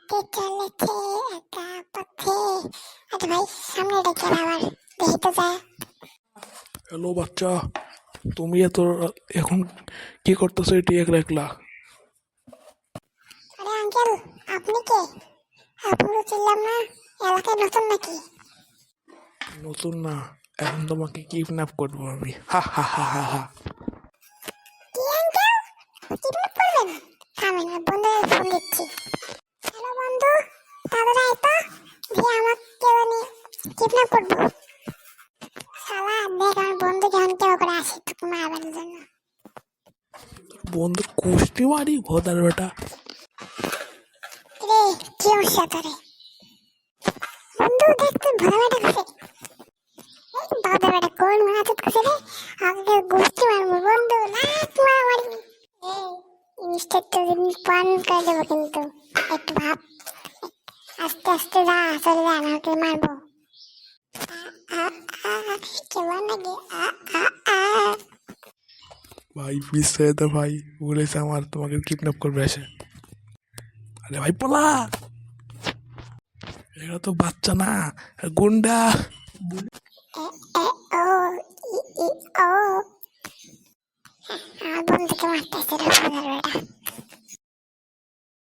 হাঁটতে চলেছে একা পথে। আরে ভাই সামনে রেখে আবার দেখি তো যা। হ্যালো বাচ্চা, তুমি এত এখন কি করতেছো এটি একলা একলা? আরে আঙ্কেল, আপনি কে? আপনি তো চিনলাম না, এলাকায় নতুন নাকি? নতুন না, এখন তোমাকে কিডন্যাপ করবো আমি। হা হা হা হা হা। কি আঙ্কেল, কিডন্যাপ করবেন? থামেন, আমি বন্ধুদের ফোন দিচ্ছি। হ্যালো বন্ধু, তাড়াতাড়ি আয় তো, দিয়ে আমাকে জানি কিডন্যাপ করবো। শালা দেখ, আমার বন্ধু যখন কেউ করে আসে তোকে মারবার জন্য। বন্ধু কুস্তি মারি ভোদার বেটা। রে কি সমস্যা তোরে? বন্ধু দেখ তুই ভোলা বেটা কাছে, বাবা বেটা কোন মারাতে কাছে রে, আগে গোষ্ঠী মারবো বন্ধু, লাখ মারামারি। এই জিনিসটা তো পান করে দেবো কিন্তু, একটু ভাব। আস্তে আস্তে যা, চলে যা, আমাকে মারবো। কেমন লাগে? ভাই প্লিজ ছেড়ে দাও ভাই, বলেছে আমার তোমাকে কিডন্যাপ করবে এসে। আরে ভাই পোলা, এটা তো বাচ্চা না, গুন্ডা।